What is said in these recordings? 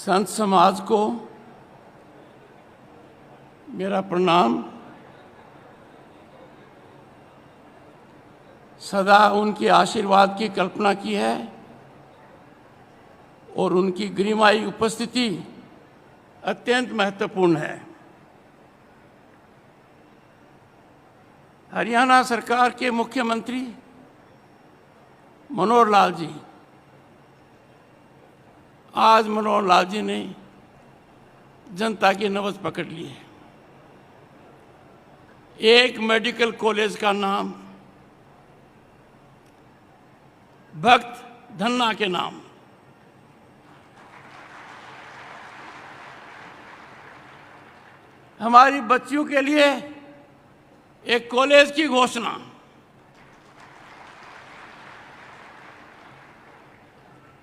संत समाज को मेरा प्रणाम। सदा उनके आशीर्वाद की कल्पना की है और उनकी गरिमाई उपस्थिति अत्यंत महत्वपूर्ण है। हरियाणा सरकार के मुख्यमंत्री मनोहर लाल जी, आज मनोहर लाल जी ने जनता की नब्ज पकड़ ली है। एक मेडिकल कॉलेज का नाम भक्त धन्ना के नाम, हमारी बच्चियों के लिए एक कॉलेज की घोषणा,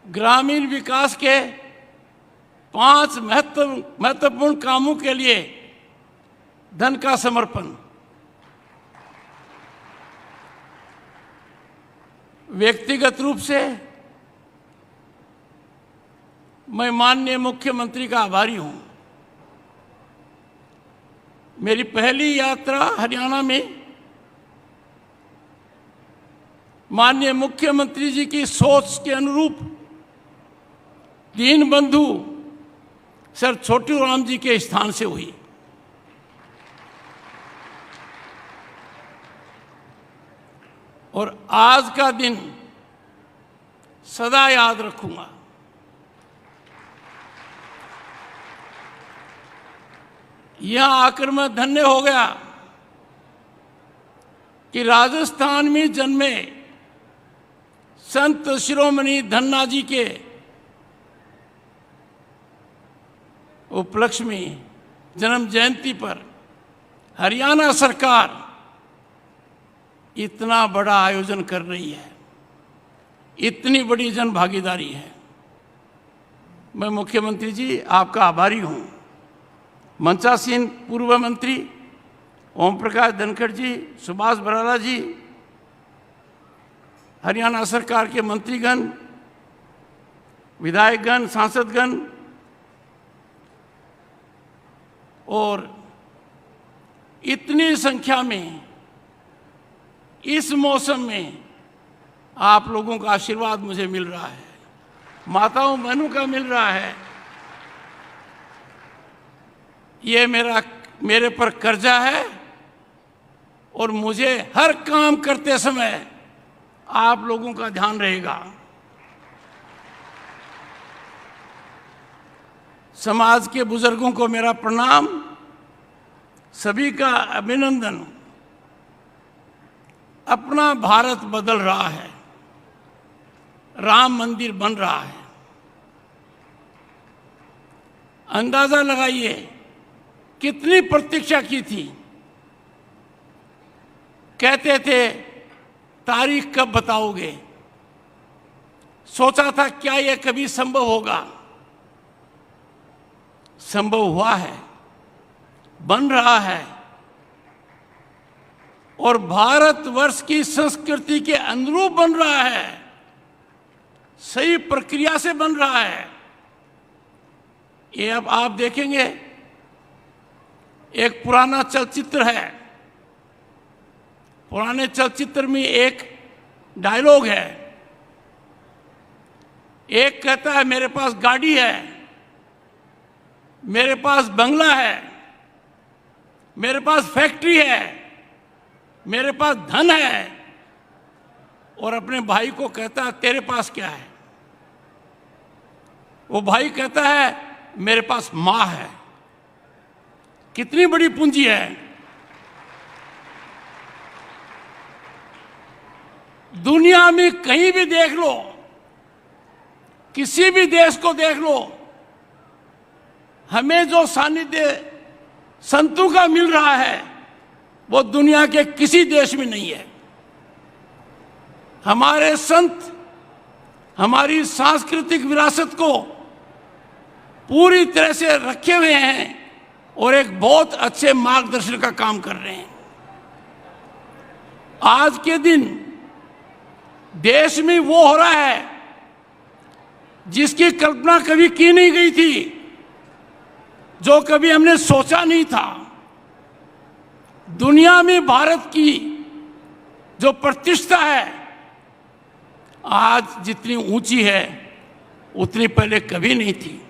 ग्रामीण विकास के 5 महत्वपूर्ण कामों के लिए धन का समर्पण, व्यक्तिगत रूप से मैं माननीय मुख्यमंत्री का आभारी हूं। मेरी पहली यात्रा हरियाणा में माननीय मुख्यमंत्री जी की सोच के अनुरूप दीनबंधु सर छोटू राम जी के स्थान से हुई। और आज का दिन सदा याद रखूंगा। यहां आकर मैं धन्य हो गया कि राजस्थान में जन्मे संत शिरोमणि धन्ना जी के उपलक्ष्य में जन्म जयंती पर हरियाणा सरकार इतना बड़ा आयोजन कर रही है, इतनी बड़ी जन भागीदारी है। मैं मुख्यमंत्री जी आपका आभारी हूं। मंचासीन पूर्व मंत्री ओम प्रकाश धनखड़ जी, सुभाष बराला जी, हरियाणा सरकार के मंत्रीगण, विधायकगण, सांसदगण और इतनी संख्या में इस मौसम में आप लोगों का आशीर्वाद मुझे मिल रहा है, माताओं बहनों का मिल रहा है। ये मेरे पर कर्जा है और मुझे हर काम करते समय आप लोगों का ध्यान रहेगा। समाज के बुजुर्गों को मेरा प्रणाम, सभी का अभिनंदन। अपना भारत बदल रहा है, राम मंदिर बन रहा है। अंदाजा लगाइए कितनी प्रतीक्षा की थी। कहते थे तारीख कब बताओगे, सोचा था क्या यह कभी संभव होगा। संभव हुआ है, बन रहा है और भारतवर्ष की संस्कृति के अनुरूप बन रहा है, सही प्रक्रिया से बन रहा है। ये अब आप देखेंगे, एक पुराना चलचित्र है, पुराने चलचित्र में एक डायलॉग है। एक कहता है मेरे पास गाड़ी है, मेरे पास बंगला है, मेरे पास फैक्ट्री है, मेरे पास धन है, और अपने भाई को कहता है तेरे पास क्या है। वो भाई कहता है मेरे पास मां है। कितनी बड़ी पूंजी है। दुनिया में कहीं भी देख लो, किसी भी देश को देख लो, हमें जो सानिध्य संतों का मिल रहा है वो दुनिया के किसी देश में नहीं है। हमारे संत हमारी सांस्कृतिक विरासत को पूरी तरह से रखे हुए हैं और एक बहुत अच्छे मार्गदर्शन का काम कर रहे हैं। आज के दिन देश में वो हो रहा है जिसकी कल्पना कभी की नहीं गई थी, जो कभी हमने सोचा नहीं था। दुनिया में भारत की जो प्रतिष्ठा है आज जितनी ऊंची है उतनी पहले कभी नहीं थी।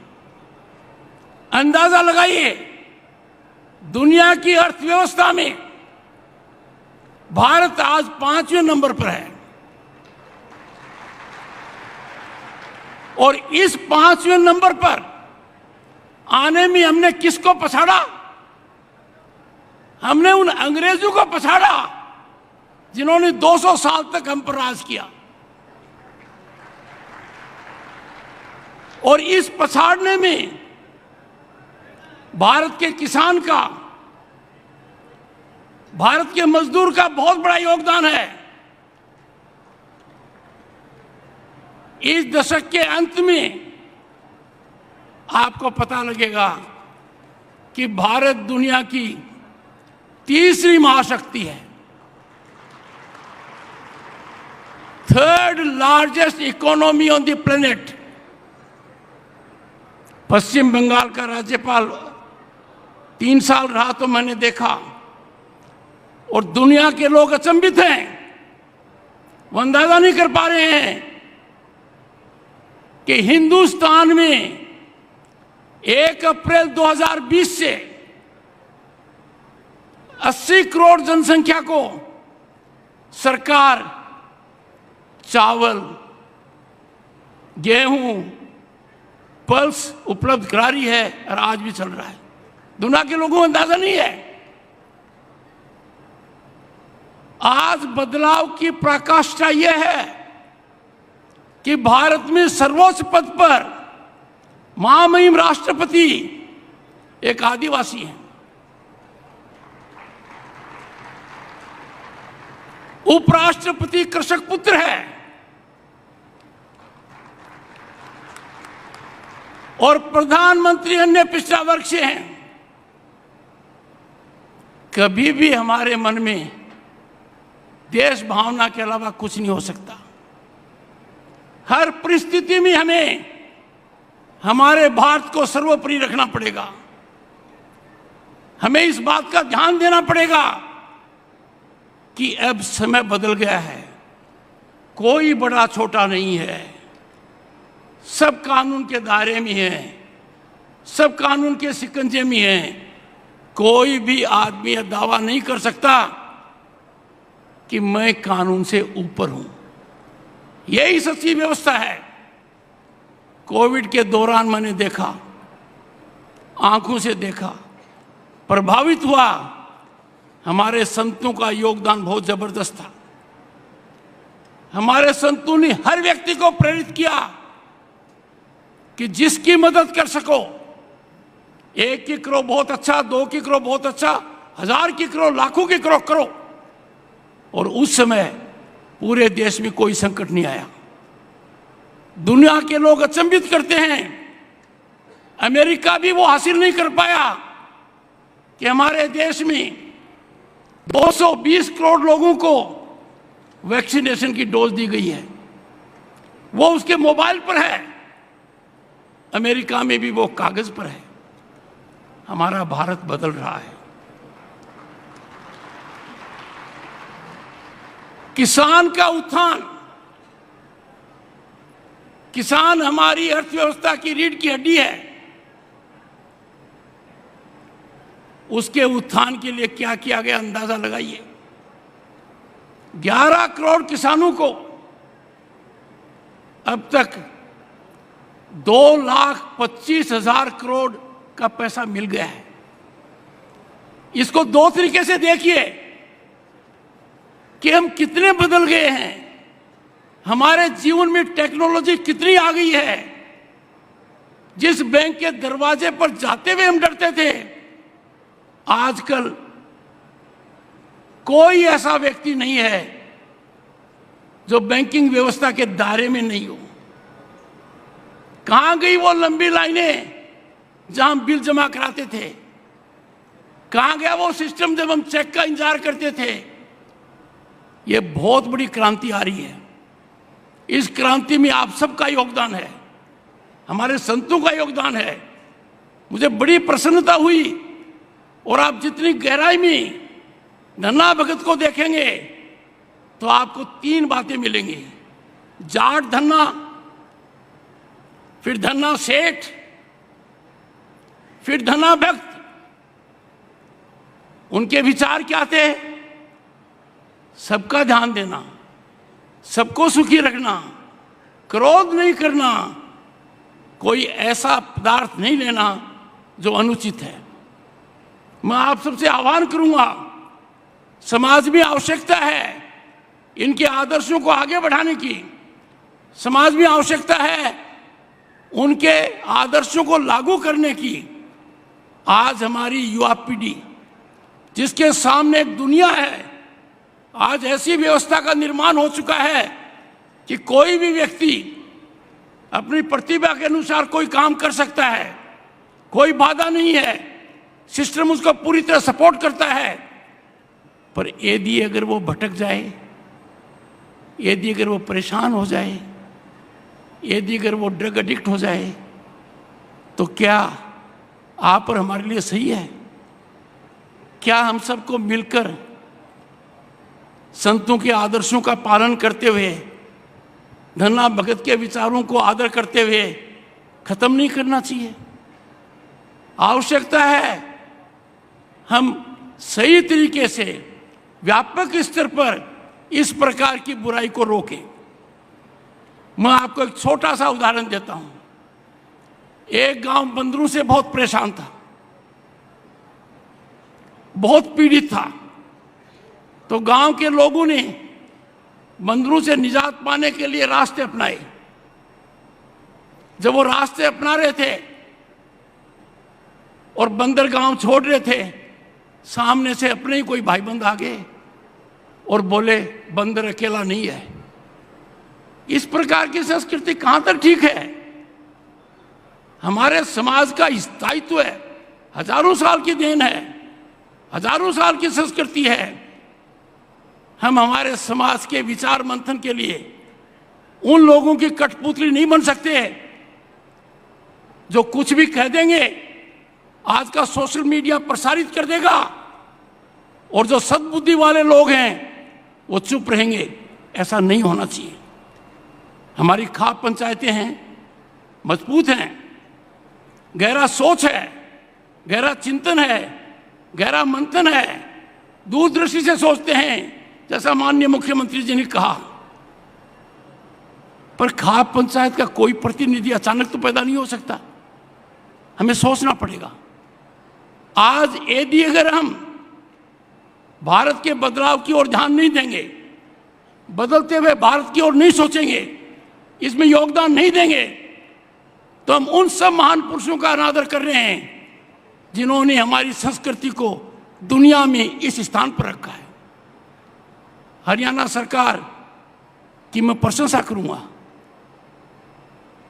अंदाजा लगाइए, दुनिया की अर्थव्यवस्था में भारत आज 5वें नंबर पर है और इस 5वें नंबर पर आने में हमने किसको पछाड़ा? हमने उन अंग्रेजों को पछाड़ा जिन्होंने 200 साल तक हम पर राज किया। और इस पछाड़ने में भारत के किसान का, भारत के मजदूर का बहुत बड़ा योगदान है। इस दशक के अंत में आपको पता लगेगा कि भारत दुनिया की तीसरी महाशक्ति है, third largest economy on the planet. Paschim Bangal का राज्यपाल 3 साल रहा तो मैंने देखा और दुनिया के लोग अचंभित हैं, वो अंदाजा नहीं कर पा रहे हैं कि हिंदुस्तान में 1 अप्रैल 2020 से 80 करोड़ जनसंख्या को सरकार चावल, गेहूं, पल्स उपलब्ध करा रही है और आज भी चल रहा है। दुनिया के लोगों को अंदाजा नहीं है। आज बदलाव की पराकाष्ठा यह है कि भारत में सर्वोच्च पद पर महामहिम राष्ट्रपति एक आदिवासी है, उपराष्ट्रपति कृषक पुत्र है और प्रधानमंत्री अन्य पिछड़ा वर्ग से हैं। कभी भी हमारे मन में देश भावना के अलावा कुछ नहीं हो सकता। हर परिस्थिति में हमें हमारे भारत को सर्वोपरि रखना पड़ेगा। हमें इस बात का ध्यान देना पड़ेगा कि अब समय बदल गया है, कोई बड़ा छोटा नहीं है, सब कानून के दायरे में है, सब कानून के शिकंजे में है। कोई भी आदमी यह दावा नहीं कर सकता कि मैं कानून से ऊपर हूं। यही सच्ची व्यवस्था है। कोविड के दौरान मैंने देखा, आंखों से देखा, प्रभावित हुआ। हमारे संतों का योगदान बहुत जबरदस्त था। हमारे संतों ने हर व्यक्ति को प्रेरित किया कि जिसकी मदद कर सको, 1 की करो बहुत अच्छा, 2 की करो बहुत अच्छा, 1000 की करो, लाखों की करो। और उस समय पूरे देश में कोई संकट नहीं आया। दुनिया के लोग अचंभित करते हैं, अमेरिका भी वो हासिल नहीं कर पाया कि हमारे देश में 220 करोड़ लोगों को वैक्सीनेशन की डोज दी गई है। वो उसके मोबाइल पर है, अमेरिका में भी वो कागज पर है। हमारा भारत बदल रहा है। किसान का उत्थान, किसान हमारी अर्थव्यवस्था की रीढ़ की हड्डी है। उसके उत्थान के लिए क्या किया गया अंदाजा लगाइए। 11 करोड़ किसानों को अब तक 2,25,000 करोड़ का पैसा मिल गया है। इसको 2 तरीके से देखिए कि हम कितने बदल गए हैं, हमारे जीवन में टेक्नोलॉजी कितनी आ गई है। जिस बैंक के दरवाजे पर जाते हुए हम डरते थे, आजकल कोई ऐसा व्यक्ति नहीं है जो बैंकिंग व्यवस्था के दायरे में नहीं हो। कहां गई वो लंबी लाइनें जहां हम बिल जमा कराते थे? कहां गया वो सिस्टम जब हम चेक का इंतजार करते थे? ये बहुत बड़ी क्रांति आ रही है। इस क्रांति में आप सबका योगदान है। हमारे संतों का योगदान है। मुझे बड़ी प्रसन्नता हुई। और आप जितनी गहराई में धन्ना भगत को देखेंगे तो आपको 3 बातें मिलेंगी। जाट धन्ना, फिर धन्ना सेठ, फिर धन्ना भक्त। उनके विचार क्या थे? सबका ध्यान देना, सबको सुखी रखना, क्रोध नहीं करना, कोई ऐसा पदार्थ नहीं लेना जो अनुचित है। मैं आप सबसे आह्वान करूंगा, समाज में आवश्यकता है इनके आदर्शों को आगे बढ़ाने की। समाज में आवश्यकता है उनके आदर्शों को लागू करने की। आज हमारी युवा पीढ़ी जिसके सामने एक दुनिया है, आज ऐसी व्यवस्था का निर्माण हो चुका है कि कोई भी व्यक्ति अपनी प्रतिभा के अनुसार कोई काम कर सकता है, कोई बाधा नहीं है, सिस्टम उसको पूरी तरह सपोर्ट करता है। पर यदि अगर वो भटक जाए, यदि अगर वो परेशान हो जाए, यदि अगर वो ड्रग एडिक्ट हो जाए, तो क्या आप और हमारे लिए सही है? क्या हम सबको मिलकर संतों के आदर्शों का पालन करते हुए, धन्ना भगत के विचारों को आदर करते हुए खत्म नहीं करना चाहिए? आवश्यकता है हम सही तरीके से व्यापक स्तर पर इस प्रकार की बुराई को रोकें। मैं आपको एक छोटा सा उदाहरण देता हूं। एक गांव बंदरों से बहुत परेशान था, बहुत पीड़ित था। तो गांव के लोगों ने बंदरों से निजात पाने के लिए रास्ते अपनाए। जब वो रास्ते अपना रहे थे और बंदर गांव छोड़ रहे थे, सामने से अपने ही कोई भाईबंद आ गए और बोले बंदर अकेला नहीं है। इस प्रकार की संस्कृति कहां तक ठीक है? हमारे समाज का स्थायित्व है, हजारों साल की देन है, हजारों साल की संस्कृति है। हम हमारे समाज के विचार मंथन के लिए उन लोगों की कठपुतली नहीं बन सकते जो कुछ भी कह देंगे, आज का सोशल मीडिया प्रसारित कर देगा, और जो सद्बुद्धि वाले लोग हैं वो चुप रहेंगे। ऐसा नहीं होना चाहिए। हमारी खाप पंचायतें हैं, मजबूत हैं, गहरा सोच है, गहरा चिंतन है, गहरा मंथन है, दूरदृष्टि से सोचते हैं, जैसा माननीय मुख्यमंत्री जी ने कहा। पर खाप पंचायत का कोई प्रतिनिधि अचानक तो पैदा नहीं हो सकता, हमें सोचना पड़ेगा। आज यदि अगर हम भारत के बदलाव की ओर ध्यान नहीं देंगे, बदलते हुए भारत की ओर नहीं सोचेंगे, इसमें योगदान नहीं देंगे, तो हम उन सब महान पुरुषों का अनादर कर रहे हैं जिन्होंने हमारी संस्कृति को दुनिया में इस स्थान पर रखा है। हरियाणा सरकार की मैं प्रशंसा करूंगा।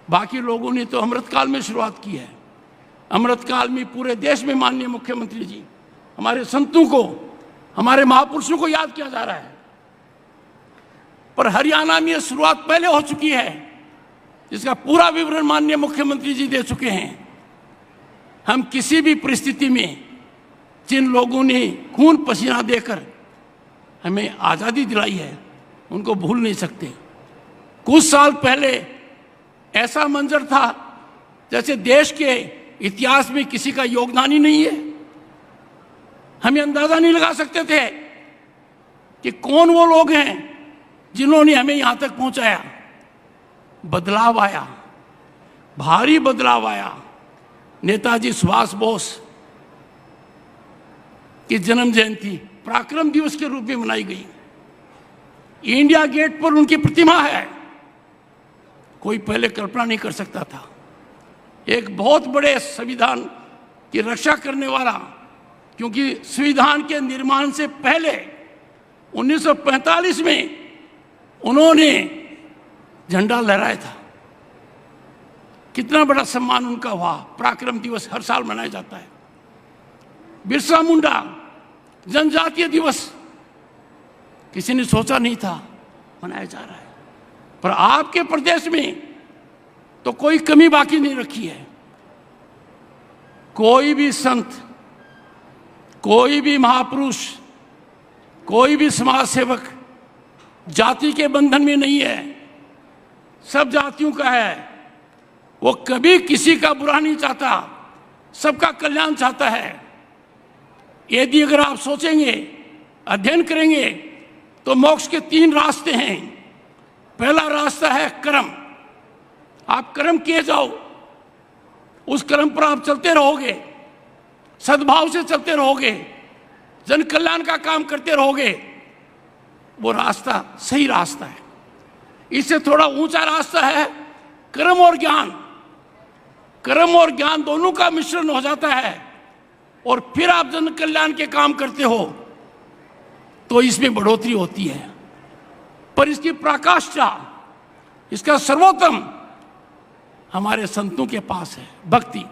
बाकी लोगों ने तो अमृतकाल में शुरुआत की है। अमृतकाल में पूरे देश में माननीय मुख्यमंत्री जी हमारे संतों को, हमारे महापुरुषों को याद किया जा रहा है। पर हरियाणा में शुरुआत पहले हो चुकी है, जिसका पूरा विवरण माननीय मुख्यमंत्री जी दे चुके हैं। हम किसी भी परिस्थिति में जिन लोगों ने खून पसीना देकर हमें आज़ादी दिलाई है, उनको भूल नहीं सकते। कुछ साल पहले ऐसा मंजर था जैसे देश के इतिहास में किसी का योगदान ही नहीं है। हमें अंदाजा नहीं लगा सकते थे कि कौन वो लोग हैं जिन्होंने हमें यहां तक पहुंचाया। बदलाव आया, भारी बदलाव आया। नेताजी सुभाष बोस की जन्म जयंती पराक्रम दिवस के रूप में मनाई गई। इंडिया गेट पर उनकी प्रतिमा है, कोई पहले कल्पना नहीं कर सकता था। एक बहुत बड़े संविधान की रक्षा करने वाला, क्योंकि संविधान के निर्माण से पहले 1945 में उन्होंने झंडा लहराया था। कितना बड़ा सम्मान उनका हुआ। पराक्रम दिवस हर साल मनाया जाता है। बिरसा मुंडा जनजातीय दिवस किसी ने सोचा नहीं था, मनाया जा रहा है। पर आपके प्रदेश में तो कोई कमी बाकी नहीं रखी है। कोई भी संत, कोई भी महापुरुष, कोई भी समाज सेवक जाति के बंधन में नहीं है, सब जातियों का है। वो कभी किसी का बुरा नहीं चाहता, सबका कल्याण चाहता है। यदि अगर आप सोचेंगे, अध्ययन करेंगे, तो मोक्ष के 3 रास्ते हैं। पहला रास्ता है कर्म। आप कर्म किए जाओ, उस कर्म पर आप चलते रहोगे, सद्भाव से चलते रहोगे, जन कल्याण का काम करते रहोगे, वो रास्ता सही रास्ता है। इससे थोड़ा ऊंचा रास्ता है कर्म और ज्ञान। कर्म और ज्ञान दोनों का मिश्रण हो जाता है और फिर आप जन कल्याण के काम करते हो तो इसमें बढ़ोतरी होती है। पर इसकी पराकाष्ठा, इसका सर्वोत्तम हमारे संतों के पास है, भक्ति।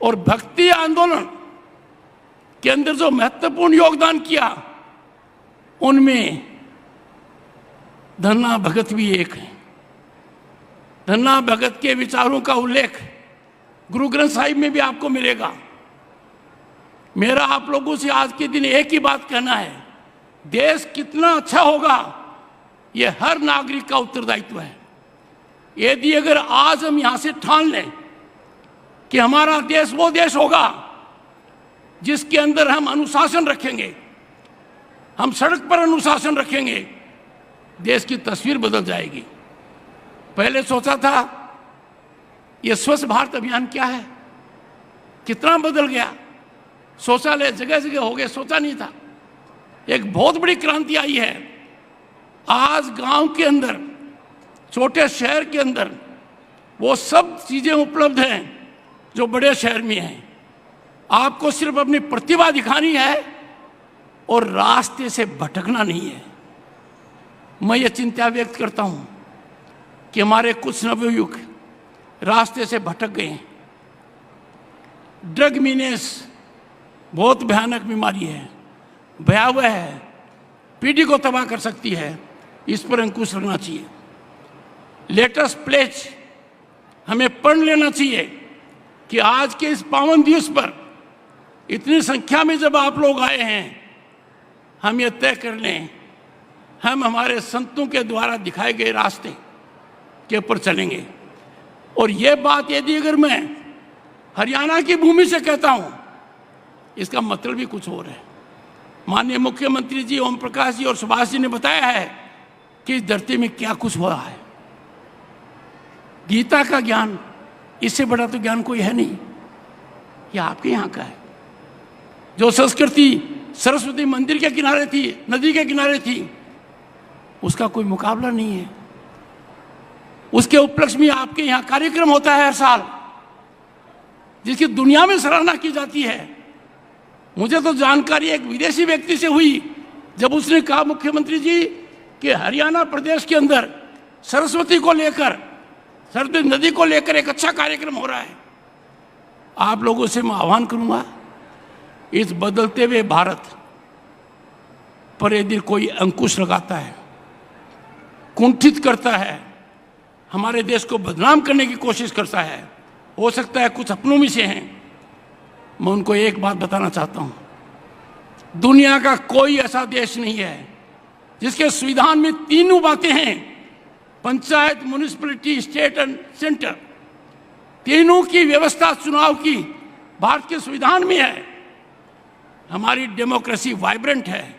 और भक्ति आंदोलन के अंदर जो महत्वपूर्ण योगदान किया, उनमें धन्ना भगत भी एक है। धन्ना भगत के विचारों का उल्लेख गुरु ग्रंथ साहिब में भी आपको मिलेगा। मेरा आप लोगों से आज के दिन एक ही बात कहना है, देश कितना अच्छा होगा ये हर नागरिक का उत्तरदायित्व है। यदि अगर आज हम यहां से ठान लें कि हमारा देश वो देश होगा जिसके अंदर हम अनुशासन रखेंगे, हम सड़क पर अनुशासन रखेंगे, देश की तस्वीर बदल जाएगी। पहले सोचा था ये स्वच्छ भारत अभियान क्या है, कितना बदल गया। शौचालय जगह जगह हो गए, सोचा नहीं था। एक बहुत बड़ी क्रांति आई है। आज गांव के अंदर, छोटे शहर के अंदर वो सब चीजें उपलब्ध हैं जो बड़े शहर में हैं। आपको सिर्फ अपनी प्रतिभा दिखानी है और रास्ते से भटकना नहीं है। मैं ये चिंता व्यक्त करता हूं कि हमारे कुछ नवयुवक रास्ते से भटक गए हैं। ड्रग मीनेस बहुत भयानक बीमारी है, भयावह है, पीढ़ी को तबाह कर सकती है। इस पर अंकुश लगना चाहिए। लेटेस्ट प्लेज हमें पढ़ लेना चाहिए कि आज के इस पावन दिवस पर इतनी संख्या में जब आप लोग आए हैं, हम ये तय कर लें, हम हमारे संतों के द्वारा दिखाए गए रास्ते के ऊपर चलेंगे। और ये बात यदि अगर मैं हरियाणा की भूमि से कहता हूं, इसका मतलब भी कुछ और है। माननीय मुख्यमंत्री जी ओम प्रकाश जी और सुभाष जी ने बताया है कि इस धरती में क्या कुछ हो रहा है। गीता का ज्ञान, इससे बड़ा तो ज्ञान कोई है नहीं। ये आपके यहाँ का है। जो संस्कृति सरस्वती मंदिर के किनारे थी, नदी के किनारे थी, उसका कोई मुकाबला नहीं है। उसके उपलक्ष्य में आपके यहाँ कार्यक्रम होता है हर साल, जिसकी दुनिया में सराहना की जाती है। मुझे तो जानकारी एक विदेशी व्यक्ति से हुई, जब उसने कहा मुख्यमंत्री जी कि हरियाणा प्रदेश के अंदर सरस्वती को लेकर, सरस्वती नदी को लेकर एक अच्छा कार्यक्रम हो रहा है। आप लोगों से मैं आह्वान करूंगा, इस बदलते हुए भारत पर यदि कोई अंकुश लगाता है, कुंठित करता है, हमारे देश को बदनाम करने की कोशिश करता है, हो सकता है कुछ अपनों में से हैं, मैं उनको एक बात बताना चाहता हूं, दुनिया का कोई ऐसा देश नहीं है जिसके संविधान में 3 बातें हैं, panchayat, municipality, state and centre. तीनों की व्यवस्था चुनाव की भारत के संविधान में है। हमारी डेमोक्रेसी वाइब्रेंट है,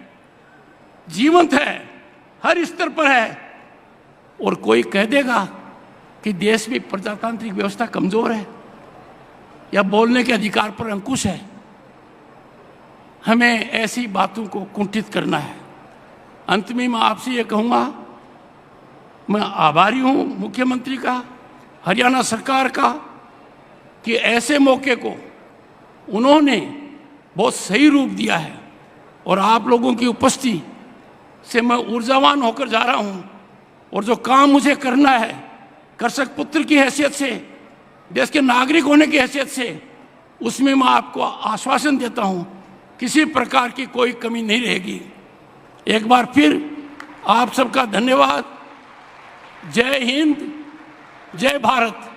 जीवंत है, हर स्तर पर है। और कोई कह देगा कि देश में प्रजातांत्रिक व्यवस्था कमजोर है या बोलने के अधिकार पर अंकुश है, हमें ऐसी बातों को कुंठित करना है। अंत में मैं आपसे ये कहूँगा, मैं आभारी हूँ मुख्यमंत्री का, हरियाणा सरकार का, कि ऐसे मौके को उन्होंने बहुत सही रूप दिया है। और आप लोगों की उपस्थिति से मैं ऊर्जावान होकर जा रहा हूँ। और जो काम मुझे करना है, कृषक पुत्र की हैसियत से, देश के नागरिक होने की हैसियत से, उसमें मैं आपको आश्वासन देता हूँ किसी प्रकार की कोई कमी नहीं रहेगी। एक बार फिर आप सबका धन्यवाद। जय हिंद, जय भारत।